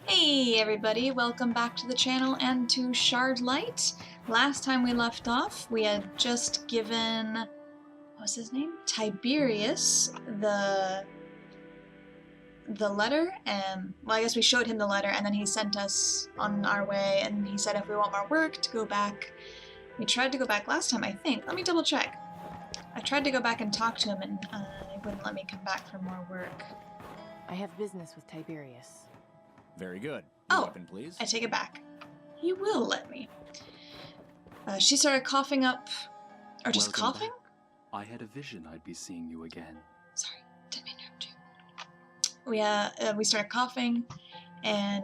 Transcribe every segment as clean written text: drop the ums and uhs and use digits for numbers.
Hey everybody, welcome back to the channel and to Shardlight. Last time we left off, we had just given, what was his name? Tiberius the letter, and, well, I guess we showed him the letter, and then he sent us on our way, and he said if we want more work to go back. We tried to go back last time, I think. Let me double check. I tried to go back and talk to him, and he wouldn't let me come back for more work. I have business with Tiberius. Very good. Your Oh, weapon, please. I take it back. He will let me. She started coughing up, or just Welcome coughing? back. I had a vision I'd be seeing you again. Sorry, didn't interrupt you. We started coughing, and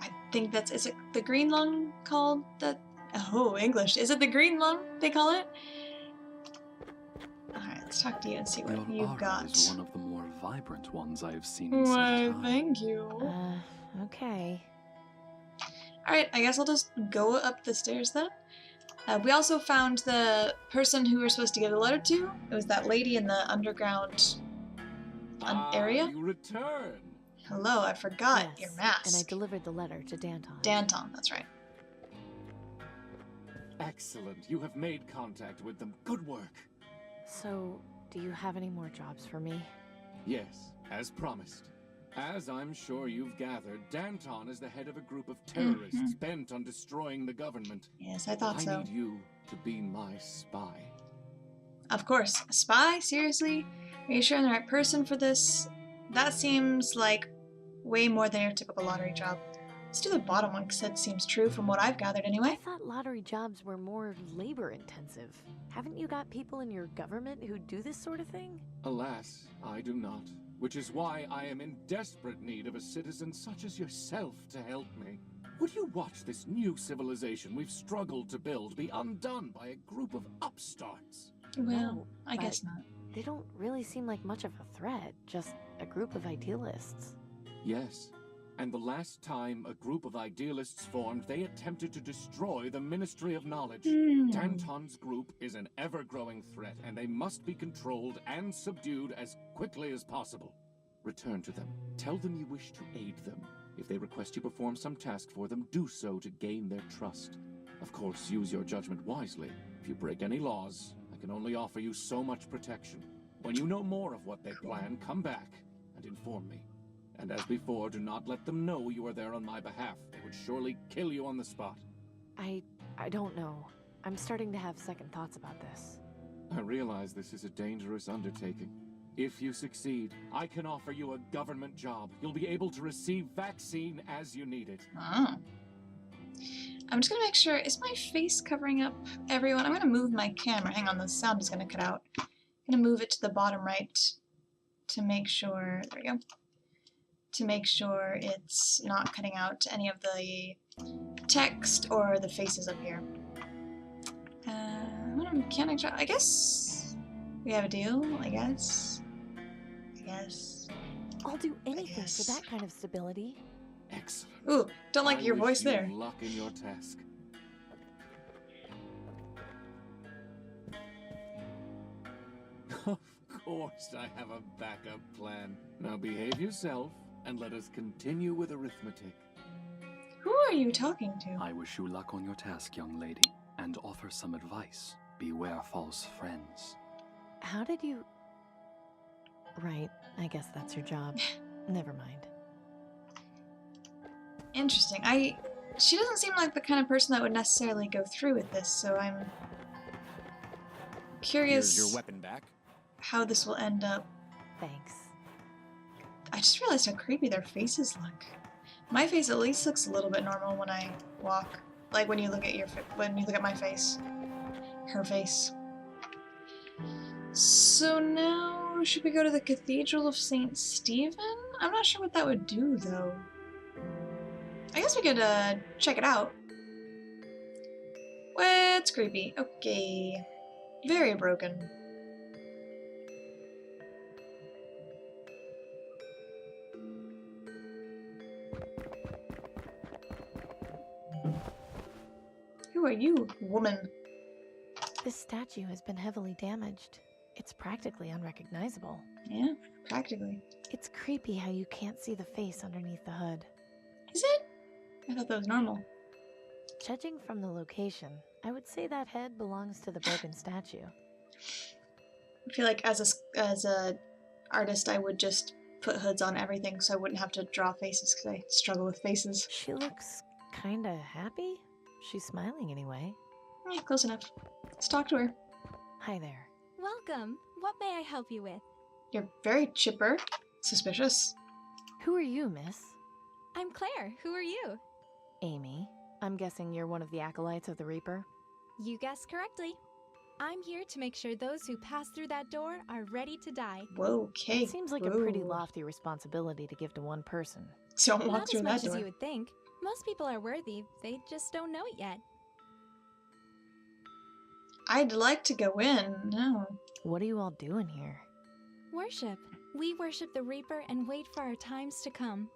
I think that's, is it the green lung called that? Oh, English. Is it the green lung they call it? Alright, let's talk to you and see what Your you've aura got. is one of the more vibrant ones I have seen in some Why, time. thank you. Okay. Alright, I guess I'll just go up the stairs then. We also found the person who we were supposed to give the letter to. It was that lady in the underground area. You return. Hello, I forgot Yes, your mask. and I delivered the letter to Danton. Danton, that's right. Excellent. You have made contact with them. Good work. So, do you have any more jobs for me? Yes, as promised. As I'm sure you've gathered, Danton is the head of a group of terrorists bent on destroying the government. Yes, I thought so. I need you to be my spy. Of course. A spy? Seriously? Are you sure I'm the right person for this? That seems like way more than your typical lottery job. Let's do the bottom one, because that seems true from what I've gathered I anyway. thought lottery jobs were more labor-intensive. Haven't you got people in your government who do this sort of thing? Alas, I do not. Which is why I am in desperate need of a citizen such as yourself to help me. Would you watch this new civilization we've struggled to build be undone by a group of upstarts? Well, No, I but guess not. They don't really seem like much of a threat, just a group of idealists. Yes. And the last time a group of idealists formed, they attempted to destroy the Ministry of Knowledge. Danton's group is an ever-growing threat, and they must be controlled and subdued as quickly as possible. Return to them. Tell them you wish to aid them. If they request you perform some task for them, do so to gain their trust. Of course, use your judgment wisely. If you break any laws, I can only offer you so much protection. When you know more of what they plan, come back and inform me. And as before, do not let them know you are there on my behalf. They would surely kill you on the spot. I don't know. I'm starting to have second thoughts about this. I realize this is a dangerous undertaking. If you succeed, I can offer you a government job. You'll be able to receive vaccine as you need it. Oh. I'm just gonna make sure, is my face covering up everyone? I'm gonna move my camera. Hang on, the sound is gonna cut out. I'm gonna move it to the bottom right to make sure, there we go, to make sure it's not cutting out any of the text or the faces up here. What a mechanic job. I guess we have a deal, I guess. I'll do anything guess. for that kind of stability. Excellent. Ooh, don't like I your wish voice you there. luck in your task. Of course, I have a backup plan. Now behave yourself, and let us continue with arithmetic. Who are you talking to? I wish you luck on your task, young lady, and offer some advice. Beware false friends. How did you... Right, I guess that's your job. Never mind. Interesting. She doesn't seem like the kind of person that would necessarily go through with this, so I'm curious Here's your weapon back. how this will end up. Thanks. I just realized how creepy their faces look. My face at least looks a little bit normal when I walk. Like when you look at my face. Her face. So now, should we go to the Cathedral of St Stephen? I'm not sure what that would do, though. I guess we could, check it out. Well, it's creepy. Okay. Very broken. Who are you, woman? This statue has been heavily damaged. It's practically unrecognizable. Yeah, practically. It's creepy how you can't see the face underneath the hood. Is it? I thought that was normal. Judging from the location, I would say that head belongs to the broken statue. I feel like as a artist, I would just put hoods on everything so I wouldn't have to draw faces because I struggle with faces. She looks kinda happy. She's smiling anyway. Yeah, close enough. Let's talk to her. Hi there. Welcome. What may I help you with? You're very chipper. Suspicious. Who are you, miss? I'm Claire. Who are you? Amy. I'm guessing you're one of the acolytes of the Reaper? You guessed correctly. I'm here to make sure those who pass through that door are ready to die. Whoa, okay. It seems like a pretty lofty responsibility to give to one person. Don't walk Not through as that much door. as you would think. Most people are worthy. They just don't know it yet. I'd like to go in. No. What are you all doing here? Worship. We worship the Reaper and wait for our times to come.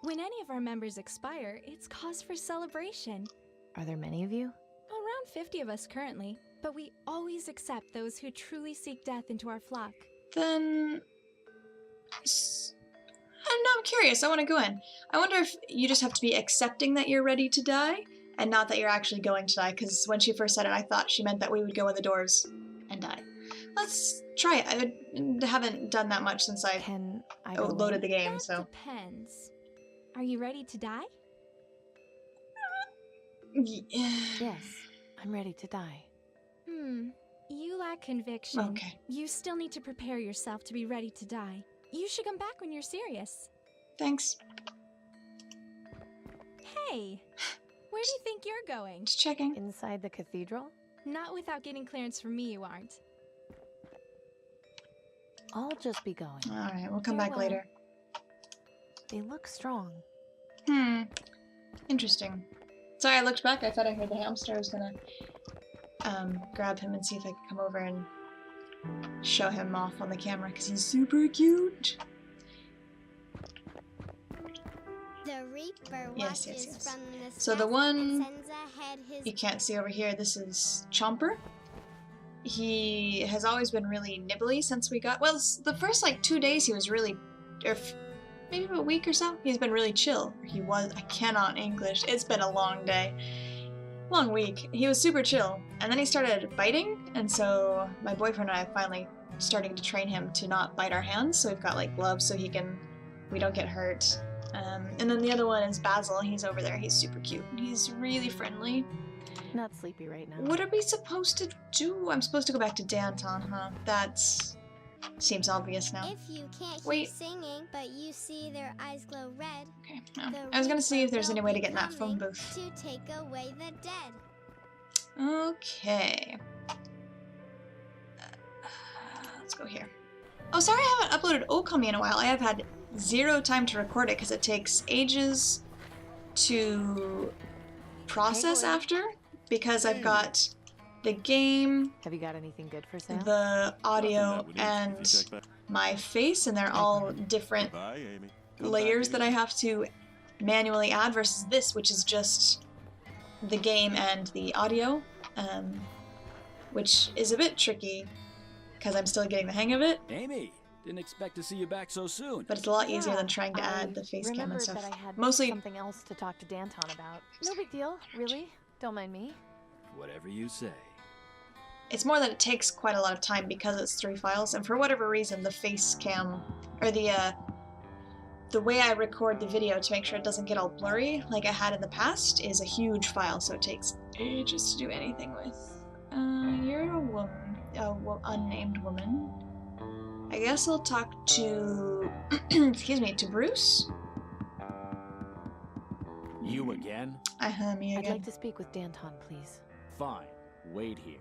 When any of our members expire, it's cause for celebration. Are there many of you? Around 50 of us currently, but we always accept those who truly seek death into our flock. Then... I'm curious. I want to go in. I wonder if you just have to be accepting that you're ready to die, and not that you're actually going to die, because when she first said it, I thought she meant that we would go in the doors and die. Let's try it. I haven't done that much since I Can I go loaded in? the game, That so... depends. Are you ready to die? Yes, I'm ready to die. You lack conviction. Okay. You still need to prepare yourself to be ready to die. You should come back when you're serious. Thanks. Hey, where do you think you're going? Just checking. Inside the cathedral? Not without getting clearance from me, you aren't. I'll just be going. Alright, we'll come back Farewell. later. They look strong. Interesting. Sorry, I looked back. I thought I heard the hamster. I was gonna grab him and see if I could come over and show him off on the camera because he's super cute. The Reaper Yes, watches yes, yes. from the So the south one and sends ahead his you can't see over here, this is Chomper. He has always been really nibbly since we got... Well, the first, 2 days he was really... maybe about a week or so, he's been really chill. He was... I cannot English. It's been a long day. Long week. He was super chill. And then he started biting, and so my boyfriend and I finally starting to train him to not bite our hands, so we've got, gloves so we don't get hurt. And then the other one is Basil. He's over there. He's super cute. He's really friendly. Not sleepy right now. What are we supposed to do? I'm supposed to go back to Danton, huh? That seems obvious now. If you can't Wait. hear singing, but you see their eyes glow red, Okay, no. the I was gonna see if Reaper there's any will way to be get in that phone coming booth. to take away the dead. Okay. Let's go here. Oh, sorry I haven't uploaded Okami in a while. I have had zero time to record it because it takes ages to process after, because I've got the game, Have you got anything good for sale? the audio, and my face, and they're all different Bye, Amy. layers that I have to manually add versus this, which is just the game and the audio, which is a bit tricky because I'm still getting the hang of it, Amy, didn't expect to see you back so soon. but it's a lot easier Yeah, than trying to I add the face cam and remembered stuff. that I had Mostly, something else to talk to Danton about. No big deal, really. Don't mind me. Whatever you say. it's more that it takes quite a lot of time because it's 3 files, and for whatever reason, the face cam, or the way I record the video to make sure it doesn't get all blurry, like I had in the past, is a huge file, so it takes ages to do anything with. You're a woman, unnamed woman. I guess I'll talk to, excuse me, to Bruce? You again? Me I'd again. like to speak with Danton, please. Fine. Wait here.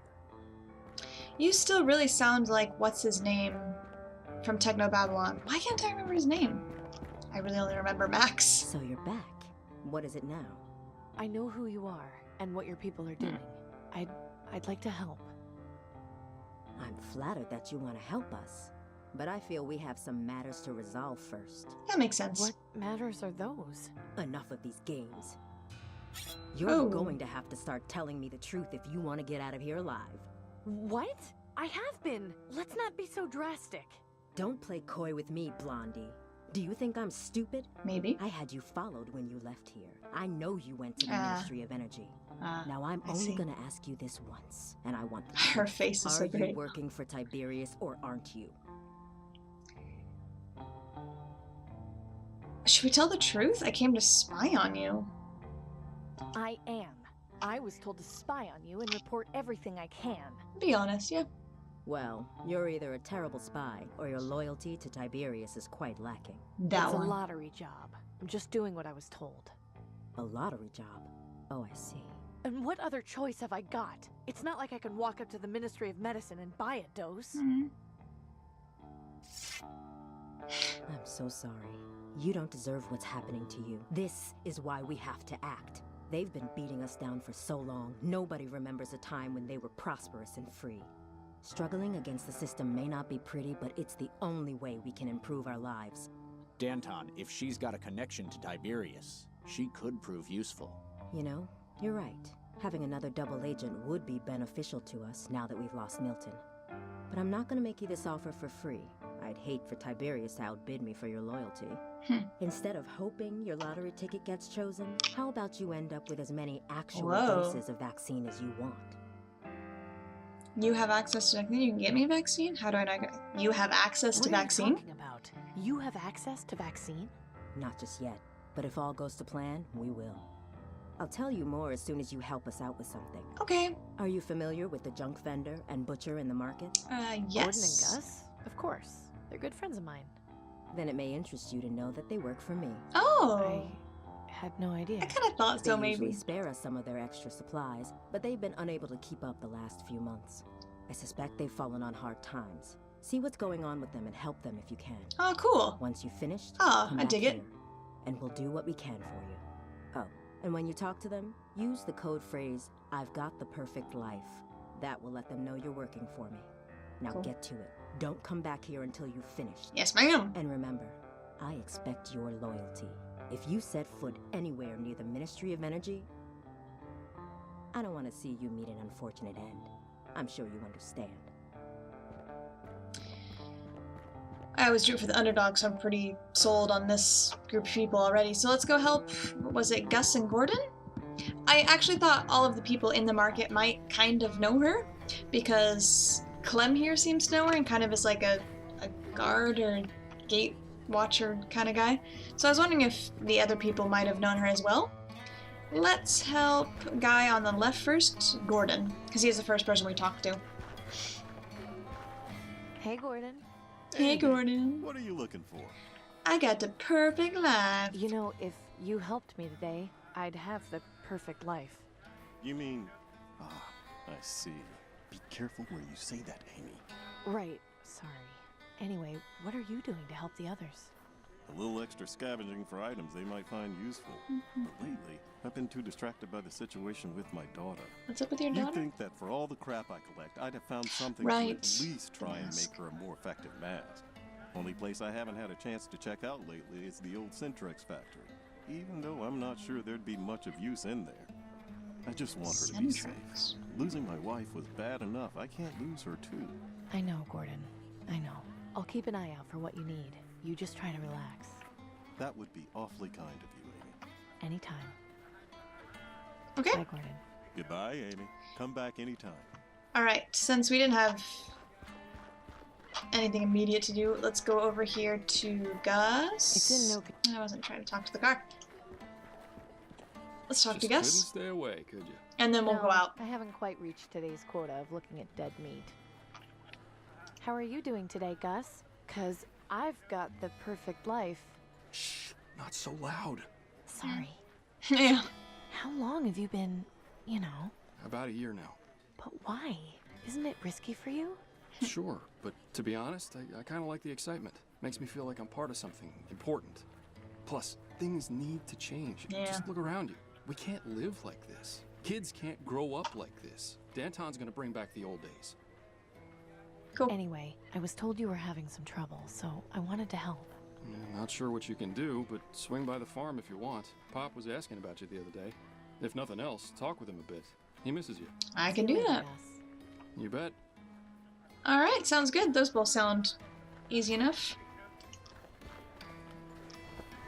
You still really sound like what's his name from Techno Babylon. Why can't I remember his name? I really only remember Max. So you're back. What is it now? I know who you are and what your people are doing. I'd like to help. I'm flattered that you want to help us, but I feel we have some matters to resolve first. That makes sense. What matters are those? Enough of these games. You're Oh. going to have to start telling me the truth if you want to get out of here alive. What? I have been. Let's not be so drastic. Don't play coy with me, Blondie. Do you think I'm stupid? Maybe. I had you followed when you left here. I know you went to the Ah. Ministry of Energy. Now I'm I only see. gonna ask you this once, and I want the Her truth. face is Are so you great. working for Tiberius or aren't you? Should we tell the truth? I came to spy on you. I am. I was told to spy on you and report everything I can. Be honest, yeah. Well, you're either a terrible spy or your loyalty to Tiberius is quite lacking. That It's a one. lottery job. I'm just doing what I was told. A lottery job? Oh, I see. And what other choice have I got? It's not like I can walk up to the Ministry of Medicine and buy a dose. Mhm. I'm so sorry. You don't deserve what's happening to you. This is why we have to act. They've been beating us down for so long, nobody remembers a time when they were prosperous and free. Struggling against the system may not be pretty, but it's the only way we can improve our lives. Danton, if she's got a connection to Tiberius, she could prove useful. You know, you're right. Having another double agent would be beneficial to us now that we've lost Milton. But I'm not gonna make you this offer for free. I'd hate for Tiberius to outbid me for your loyalty. Instead of hoping your lottery ticket gets chosen, how about you end up with as many actual Whoa. doses of vaccine as you want? You have access to vaccine? You can get me a vaccine? How do I not get... You have access to What are you vaccine? talking about? You have access to vaccine? Not just yet, but if all goes to plan, we will. I'll tell you more as soon as you help us out with something. Okay. Are you familiar with the junk vendor and butcher in the market? Yes. Gordon and Gus? Of course. They're good friends of mine. Then it may interest you to know that they work for me. Oh. I had no idea. I kind of thought They so, usually maybe. spare us some of their extra supplies, but they've been unable to keep up the last few months. I suspect they've fallen on hard times. See what's going on with them and help them if you can. Oh, cool. Once you've finished, Oh, come I back dig it. here, and we'll do what we can for you. Oh, and when you talk to them, use the code phrase, "I've got the perfect life." That will let them know you're working for me. Now Cool. get to it. Don't come back here until you've finished. Yes, ma'am. And remember, I expect your loyalty. If you set foot anywhere near the Ministry of Energy, I don't want to see you meet an unfortunate end. I'm sure you understand. I always root for the underdog, so I'm pretty sold on this group of people already. So let's go help, what was it, Gus and Gordon? I actually thought all of the people in the market might kind of know her, because Clem here seems to know her and kind of is like a guard or gate watcher kind of guy. So I was wondering if the other people might have known her as well. Let's help guy on the left first, Gordon, because he's the first person we talked to. Hey, Gordon. Hey, Gordon. What are you looking for? I got the perfect life. You know, if you helped me today, I'd have the perfect life. You mean... Ah, I see. Be careful where you say that, Amy. Right. Sorry. Anyway, what are you doing to help the others? A little extra scavenging for items they might find useful. But lately, I've been too distracted by the situation with my daughter. What's up with your You'd daughter? think that for all the crap I collect, I'd have found something Right. to at least try and Mask. make her a more effective mask. Only place I haven't had a chance to check out lately is the old Syntrex factory. Even though I'm not sure there'd be much of use in there. I just want her to be safe. Syntrex. Losing my wife was bad enough. I can't lose her too. I know, Gordon. I know. I'll keep an eye out for what you need. You just try to relax. That would be awfully kind of you, Amy. Anytime. Okay. Bye, Gordon. Goodbye, Amy. Come back anytime. Alright, since we didn't have anything immediate to do, let's go over here to Gus. It's in no... I wasn't trying to talk to the car. Let's talk to Just couldn't Gus, stay away, could you? and then we'll No, go out. I haven't quite reached today's quota of looking at dead meat. How are you doing today, Gus? 'Cause I've got the perfect life. Shh, not so loud. Sorry. Yeah. How long have you been, you know? About a year now. But why? Isn't it risky for you? Sure, but to be honest, I kind of like the excitement. Makes me feel like I'm part of something important. Plus, things need to change. Yeah. Just look around you. We can't live like this. Kids can't grow up like this. Danton's gonna bring back the old days. Cool. Anyway, I was told you were having some trouble, so I wanted to help. Not sure what you can do, but swing by the farm if you want. Pop was asking about you the other day. If nothing else, talk with him a bit. He misses you. I can See you do later, that. Gus. You bet. Alright, sounds good. Those both sound easy enough.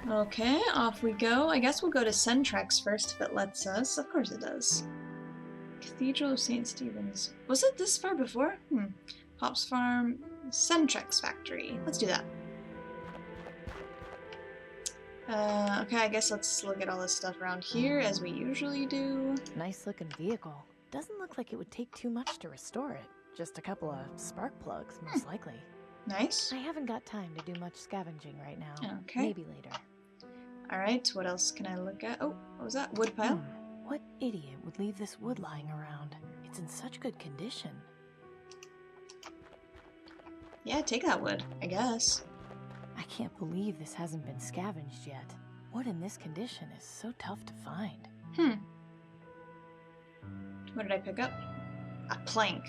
Okay, off we go. I guess we'll go to Centrex first if it lets us. Of course it does. Cathedral of St Stephen's. Was it this far before? Pops Farm, Centrex Factory. Let's do that. Okay, I guess let's look at all this stuff around here as we usually do. Nice looking vehicle. Doesn't look like it would take too much to restore it. Just a couple of spark plugs, most likely. Nice. I haven't got time to do much scavenging right now. Okay. Maybe later. Alright, what else can I look at? Oh, what was that? Wood pile? What idiot would leave this wood lying around? It's in such good condition. Yeah, take that wood, I guess. I can't believe this hasn't been scavenged yet. Wood in this condition is so tough to find. What did I pick up? A plank.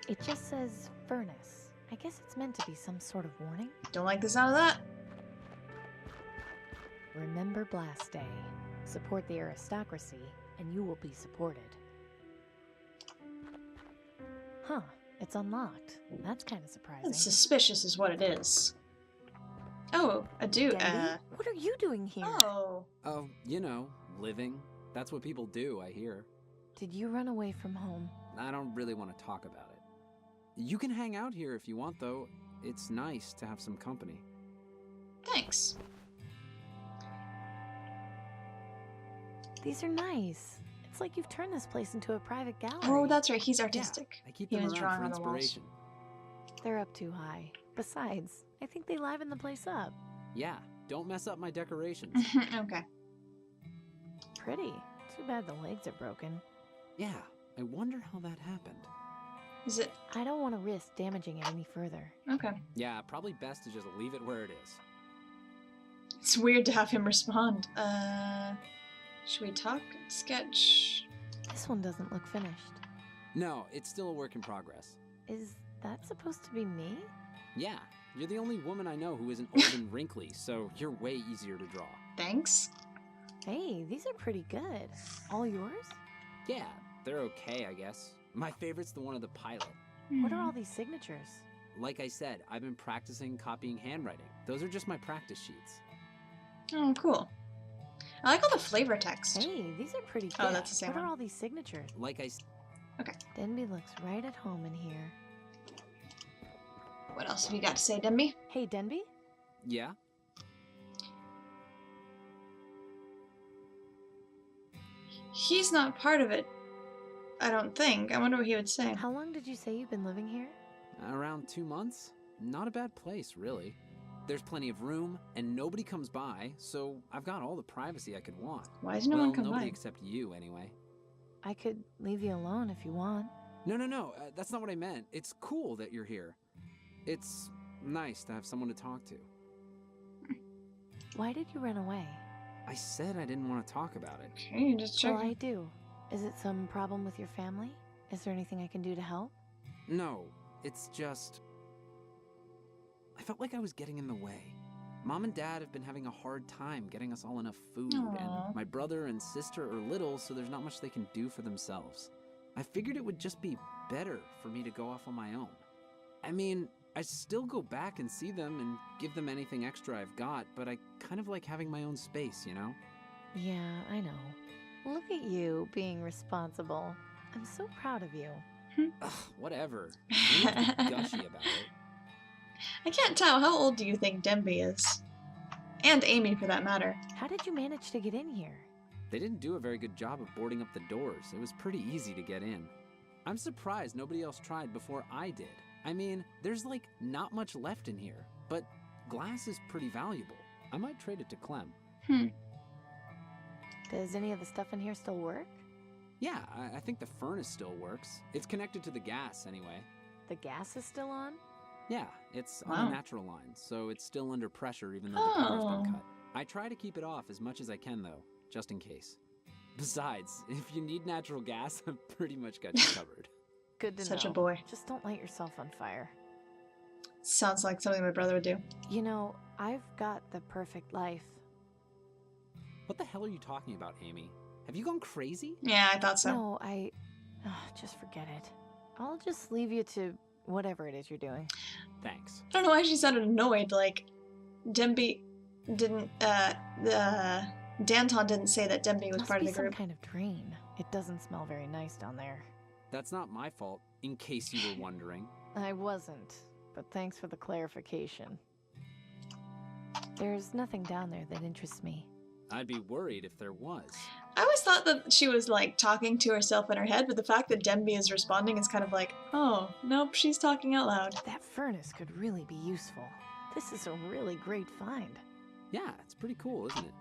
It just says furnace. I guess it's meant to be some sort of warning. Don't like the sound of that. Remember Blast Day. Support the aristocracy, and you will be supported. Huh, it's unlocked. That's kind of surprising. That's suspicious is what it is. Oh, a dude. Denby, what are you doing here? Oh. Oh, you know, living. That's what people do, I hear. Did you run away from home? I don't really want to talk about it. You can hang out here if you want, though. It's nice to have some company. Thanks. These are nice. It's like you've turned this place into a private gallery. Oh, that's right. He's artistic. Yeah, I keep He them was around drawing for on the walls. inspiration. They're up too high. Besides, I think they liven the place up. Yeah, don't mess up my decorations. Okay. Pretty. Too bad the legs are broken. Yeah, I wonder how that happened. Is it? I don't want to risk damaging it any further. Okay. Yeah, probably best to just leave it where it is. It's weird to have him respond. Should we talk? Sketch. This one doesn't look finished. No, it's still a work in progress. Is that supposed to be me? Yeah, you're the only woman I know who isn't old and wrinkly, so you're way easier to draw. Thanks. Hey, these are pretty good. All yours? Yeah, they're okay, I guess. My favorite's the one of the pilot. What are all these signatures? Like I said, I've been practicing copying handwriting. Those are just my practice sheets. Oh, cool. I like all the flavor text. Hey, these are pretty good. Oh, that's the same What one. are all these signatures? Like I Okay. Denby looks right at home in here. What else have you got to say, Denby? Hey, Denby? Yeah? He's not part of it, I don't think. I wonder what he would say. How long did you say you've been living here? Around 2 months? Not a bad place, really. There's plenty of room, and nobody comes by, so I've got all the privacy I could want. Why does no one come nobody by? except you, anyway. I could leave you alone if you want. No, that's not what I meant. It's cool that you're here. It's nice to have someone to talk to. Why did you run away? I said I didn't want to talk about it. Okay, just check. Well, I do. Is it some problem with your family? Is there anything I can do to help? No, it's just... I felt like I was getting in the way. Mom and Dad have been having a hard time getting us all enough food, Aww. and my brother and sister are little, so there's not much they can do for themselves. I figured it would just be better for me to go off on my own. I mean, I still go back and see them and give them anything extra I've got, but I kind of like having my own space, you know? Yeah, I know. Look at you, being responsible. I'm so proud of you. Ugh, whatever. You don't have to be gushy about it. I can't tell. How old do you think Denby is? And Amy, for that matter. How did you manage to get in here? They didn't do a very good job of boarding up the doors. It was pretty easy to get in. I'm surprised nobody else tried before I did. I mean, there's like not much left in here, but glass is pretty valuable. I might trade it to Clem. Does any of the stuff in here still work? Yeah, I think the furnace still works. It's connected to the gas anyway. The gas is still on? Yeah, it's on Wow. a natural line, so it's still under pressure even though the power's Oh. been cut. I try to keep it off as much as I can though, just in case. Besides, if you need natural gas, I've pretty much got you covered. Good to know. Such a boy. Just don't light yourself on fire. Sounds like something my brother would do. You know, I've got the perfect life. What the hell are you talking about, Amy? Have you gone crazy? Yeah, I thought so. No, just forget it. I'll just leave you to whatever it is you're doing. Thanks. I don't know why she sounded annoyed, like Denby didn't, Danton didn't say that Denby was Must part be of the some group. kind of drain. It doesn't smell very nice down there. That's not my fault, in case you were wondering. I wasn't, but thanks for the clarification. There's nothing down there that interests me. I'd be worried if there was. I always thought that she was, like, talking to herself in her head, but the fact that Denby is responding is kind of like, oh, nope, she's talking out loud. That furnace could really be useful. This is a really great find. Yeah, it's pretty cool, isn't it?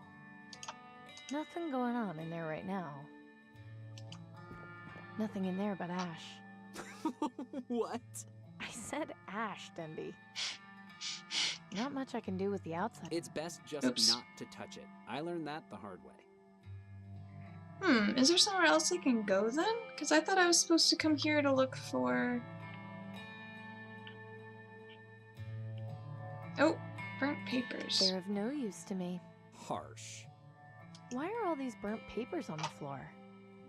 Nothing going on in there right now. Nothing in there but ash. What? I said ash, Denby. Not much I can do with the outside. It's best just Oops. not to touch it. I learned that the hard way. Is there somewhere else I can go then? Because I thought I was supposed to come here to look for... Oh, burnt papers. They're of no use to me. Harsh. Why are all these burnt papers on the floor?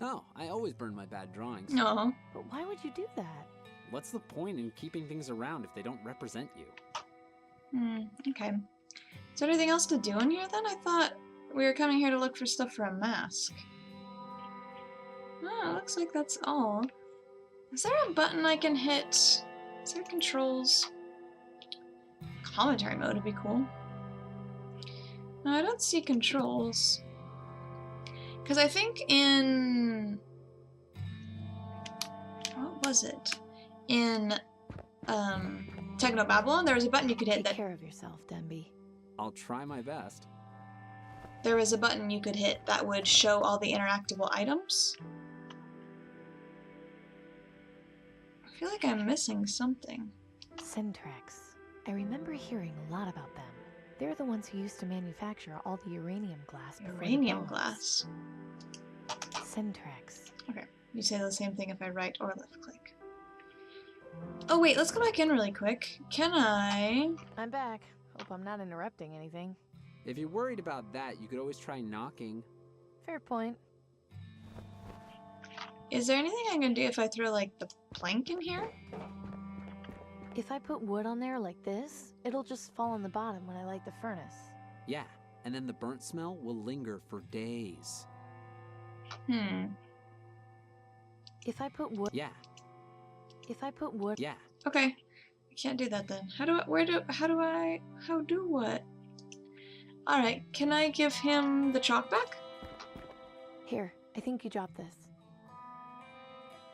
Oh, I always burn my bad drawings. No. But why would you do that? What's the point in keeping things around if they don't represent you? Okay. Is there anything else to do in here then? I thought we were coming here to look for stuff for a mask. Oh, looks like that's all. Is there a button I can hit? Is there controls? Commentary mode would be cool. No, I don't see controls. Because I think in... What was it? In, Techno Babylon, there was a button you could hit Take that... care of yourself, Denby. I'll try my best. There was a button you could hit that would show all the interactable items. I feel like I'm missing something. Syntrex. I remember hearing a lot about them. They're the ones who used to manufacture all the uranium glass before the Uranium bombs. glass. Syntrex. Okay, you say the same thing if I right or left click. Oh wait, let's go back in really quick. Can I... I'm back. Hope I'm not interrupting anything. If you're worried about that, you could always try knocking. Fair point. Is there anything I can do if I throw, like, the plank in here? If I put wood on there like this, it'll just fall on the bottom when I light the furnace. Yeah, and then the burnt smell will linger for days. If I put wood... Yeah. If I put wood... Yeah. Okay. I can't do that then. How do what? Alright, can I give him the chalk back? Here, I think you dropped this.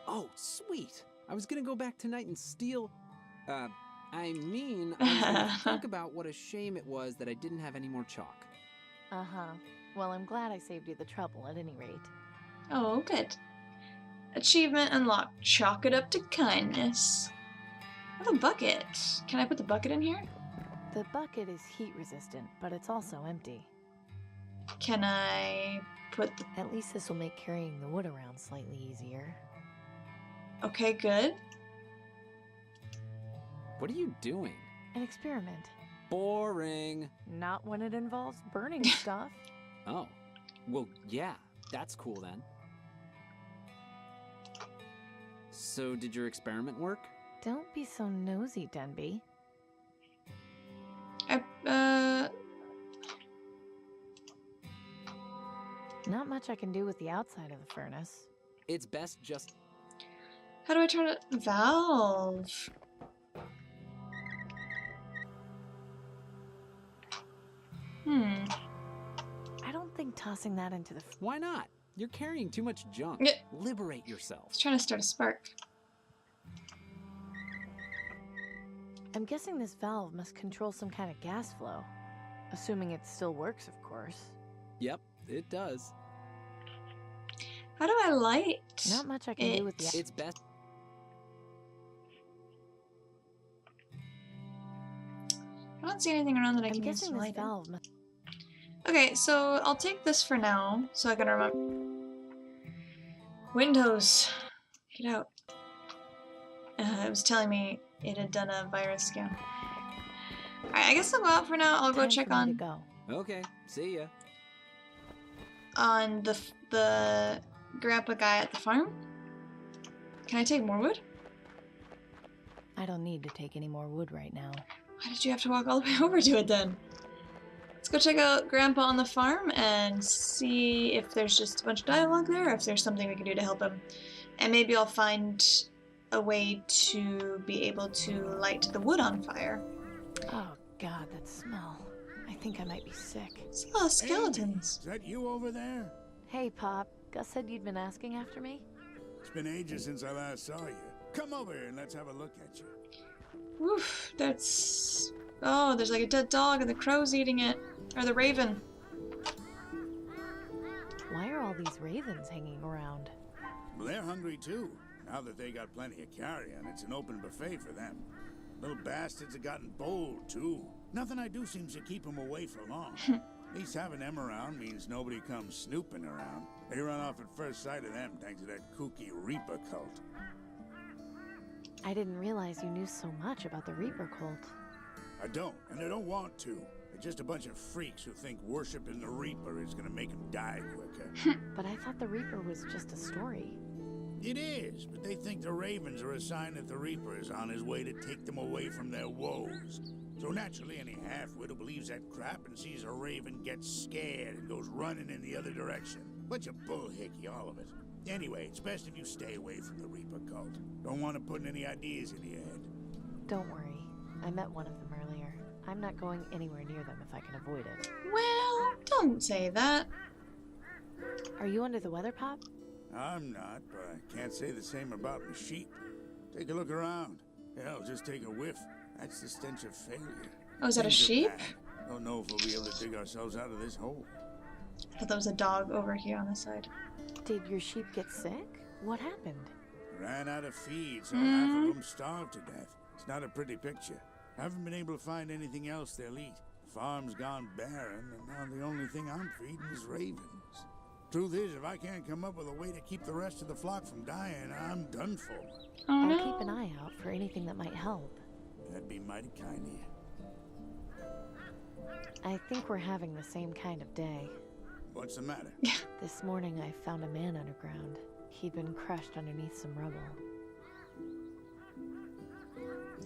Oh, sweet. I was gonna go back tonight and steal... I was gonna talk about what a shame it was that I didn't have any more chalk. Uh-huh. Well, I'm glad I saved you the trouble at any rate. Oh, good. Achievement unlocked. Chalk it up to kindness. I have a bucket. Can I put the bucket in here? The bucket is heat resistant, but it's also empty. Can I put the... At least this will make carrying the wood around slightly easier. Okay, good. What are you doing? An experiment. Boring. Not when it involves burning stuff. Oh. Well, yeah. That's cool then. So, did your experiment work? Don't be so nosy, Denby. Not much I can do with the outside of the furnace. It's best just... How do I turn it? Valve. I don't think tossing that into the... Why not? You're carrying too much junk. Yeah. Liberate yourself. I was trying to start a spark. I'm guessing this valve must control some kind of gas flow. Assuming it still works, of course. Yep, it does. How do I light? Not much I can do with the... It's best... I don't see anything around that I I'm can use guessing to this light it. valve must... Okay, so I'll take this for now, so I can remember. Windows, get out. It was telling me it had done a virus scan. Alright, I guess I'll go out for now. I'll go Time check for me to on go. Okay, see ya. the grandpa guy at the farm. Can I take more wood? I don't need to take any more wood right now. Why did you have to walk all the way over to it then? Let's go check out Grandpa on the farm and see if there's just a bunch of dialogue there, or if there's something we can do to help him. And maybe I'll find a way to be able to light the wood on fire. Oh god, that smell. I think I might be sick. It's a lot of skeletons. Is that you over there? Hey, Pop. Gus said you'd been asking after me? It's been ages since I last saw you. Come over here and let's have a look at you. Oof, that's... Oh, there's like a dead dog and the crow's eating it. Or the raven. Why are all these ravens hanging around? Well, they're hungry too. Now that they got plenty of carrion, it's an open buffet for them. Little bastards have gotten bold too. Nothing I do seems to keep them away for long. At least having them around means nobody comes snooping around. They run off at first sight of them thanks to that kooky Reaper cult. I didn't realize you knew so much about the Reaper cult. I don't, and I don't want to. They're just a bunch of freaks who think worshiping the Reaper is gonna make them die quicker. But I thought the Reaper was just a story. It is, but they think the Ravens are a sign that the Reaper is on his way to take them away from their woes. So naturally, any half-wit who believes that crap and sees a Raven gets scared and goes running in the other direction. Bunch of bullhickey, all of it. Anyway, it's best if you stay away from the Reaper cult. Don't want to put any ideas in your head. Don't worry. I met one of them earlier. I'm not going anywhere near them if I can avoid it. Well, don't say that. Are you under the weather, Pop? I'm not, but I can't say the same about my sheep. Take a look around. Hell, just take a whiff. That's the stench of failure. Oh, is that a Things are sheep? bad. Don't know if we'll be able to dig ourselves out of this hole. I thought that was a dog over here on the side. Did your sheep get sick? What happened? Ran out of feed, so half of them starved to death. It's not a pretty picture. Haven't been able to find anything else they'll eat. Farm's gone barren, and now the only thing I'm feeding is ravens. Truth is, if I can't come up with a way to keep the rest of the flock from dying, I'm done for. Oh, no. I'll keep an eye out for anything that might help. That'd be mighty kind of you. I think we're having the same kind of day. What's the matter? This morning I found a man underground. He'd been crushed underneath some rubble.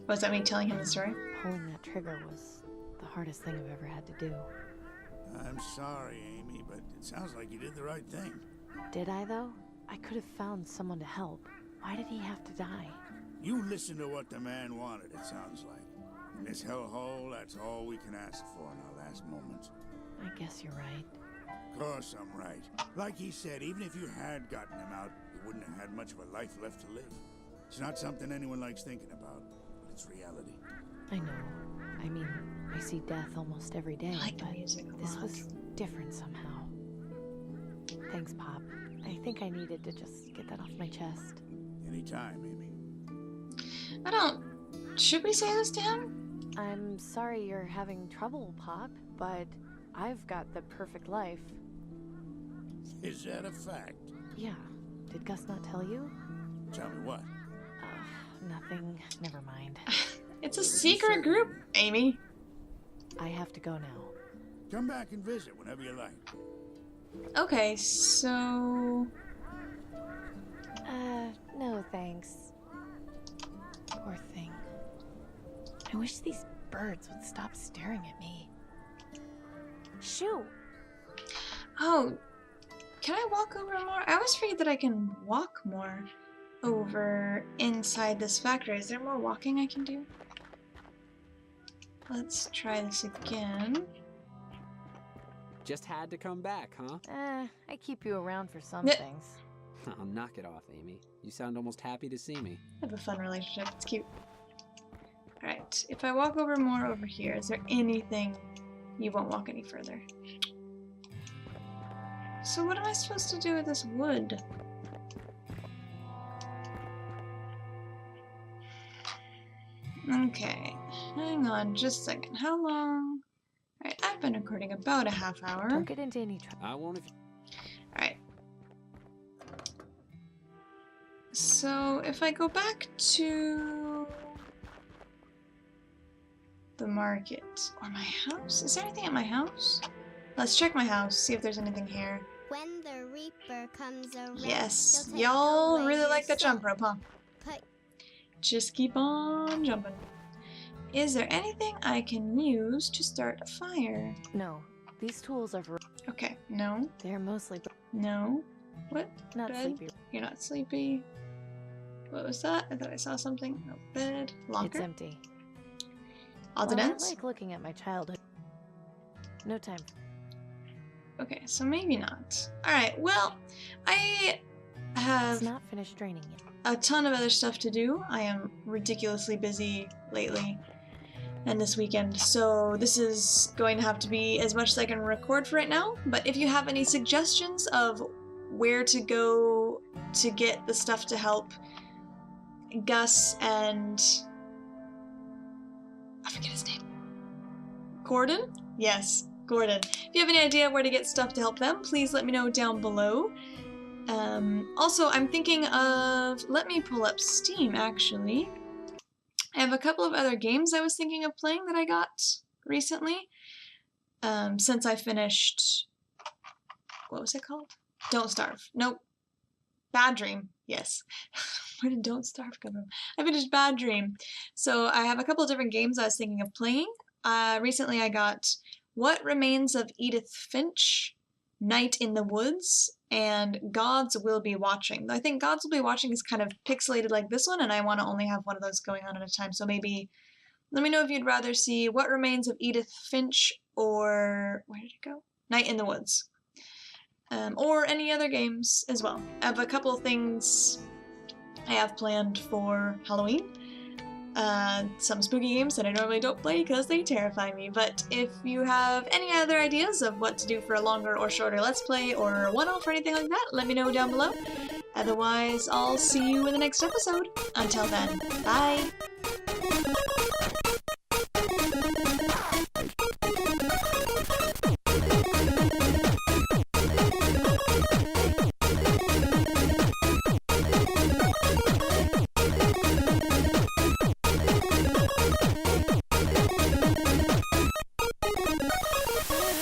Was that me telling him the story? Pulling that trigger was the hardest thing I've ever had to do. I'm sorry, Amy, but it sounds like you did the right thing. Did I, though? I could have found someone to help. Why did he have to die? You listened to what the man wanted, it sounds like. In this hellhole, that's all we can ask for in our last moments. I guess you're right. Of course I'm right. Like he said, even if you had gotten him out, you wouldn't have had much of a life left to live. It's not something anyone likes thinking about, but it's reality. I know. I mean, I see death almost every day, I like the but music a this lot. was different somehow. Thanks, Pop. I think I needed to just get that off my chest. Anytime, Amy. I don't... Should we say this to him? I'm sorry you're having trouble, Pop, but I've got the perfect life. Is that a fact? Yeah. Did Gus not tell you? Tell me what? Nothing. Never mind. It's a secret group, Amy. I have to go now. Come back and visit whenever you like. Okay, so... No thanks. Poor thing. I wish these birds would stop staring at me. Shoo! Oh, can I walk over more? I always forget that I can walk more over inside this factory. Is there more walking I can do? Let's try this again. Just had to come back, huh? I keep you around for some Yeah. things. Oh, knock it off, Amy. You sound almost happy to see me. I have a fun relationship. It's cute. Alright, if I walk over more over here, is there anything you won't walk any further? So what am I supposed to do with this wood? Okay, hang on just a second. How long? Alright, I've been recording about a half hour. Don't get into any trouble. I won't if Alright. So if I go back to the market or my house, is there anything at my house? Let's check my house, see if there's anything here. When the Reaper comes around, Yes, he'll take y'all away really your like that soul. jump rope, huh? Put Just keep on jumping. Is there anything I can use to start a fire? No, these tools are for... Okay, no. They're mostly... No. What? Not Bed? sleepy. You're not sleepy. What was that? I thought I saw something. No. Bed. Locker. It's empty. Odds and ends? I like looking at my childhood. No time. Okay, so maybe not. Alright, well, I have It's not finished draining yet. a ton of other stuff to do. I am ridiculously busy lately and this weekend, so this is going to have to be as much as I can record for right now. But if you have any suggestions of where to go to get the stuff to help Gus and... I forget his name. Gordon? Yes, Gordon. If you have any idea where to get stuff to help them, please let me know down below. Also, I'm thinking of... Let me pull up Steam, actually. I have a couple of other games I was thinking of playing that I got recently. Since I finished... What was it called? Don't Starve. Nope. Bad Dream. Yes. Where did Don't Starve come from? I finished Bad Dream. So I have a couple of different games I was thinking of playing. Recently I got What Remains of Edith Finch, Night in the Woods, and Gods Will Be Watching. I think Gods Will Be Watching is kind of pixelated like this one, and I want to only have one of those going on at a time, so maybe let me know if you'd rather see What Remains of Edith Finch or... where did it go? Night in the Woods. Or any other games as well. I have a couple of things I have planned for Halloween. Some spooky games that I normally don't play because they terrify me, but if you have any other ideas of what to do for a longer or shorter Let's Play or a one-off or anything like that, let me know down below. Otherwise, I'll see you in the next episode. Until then, bye!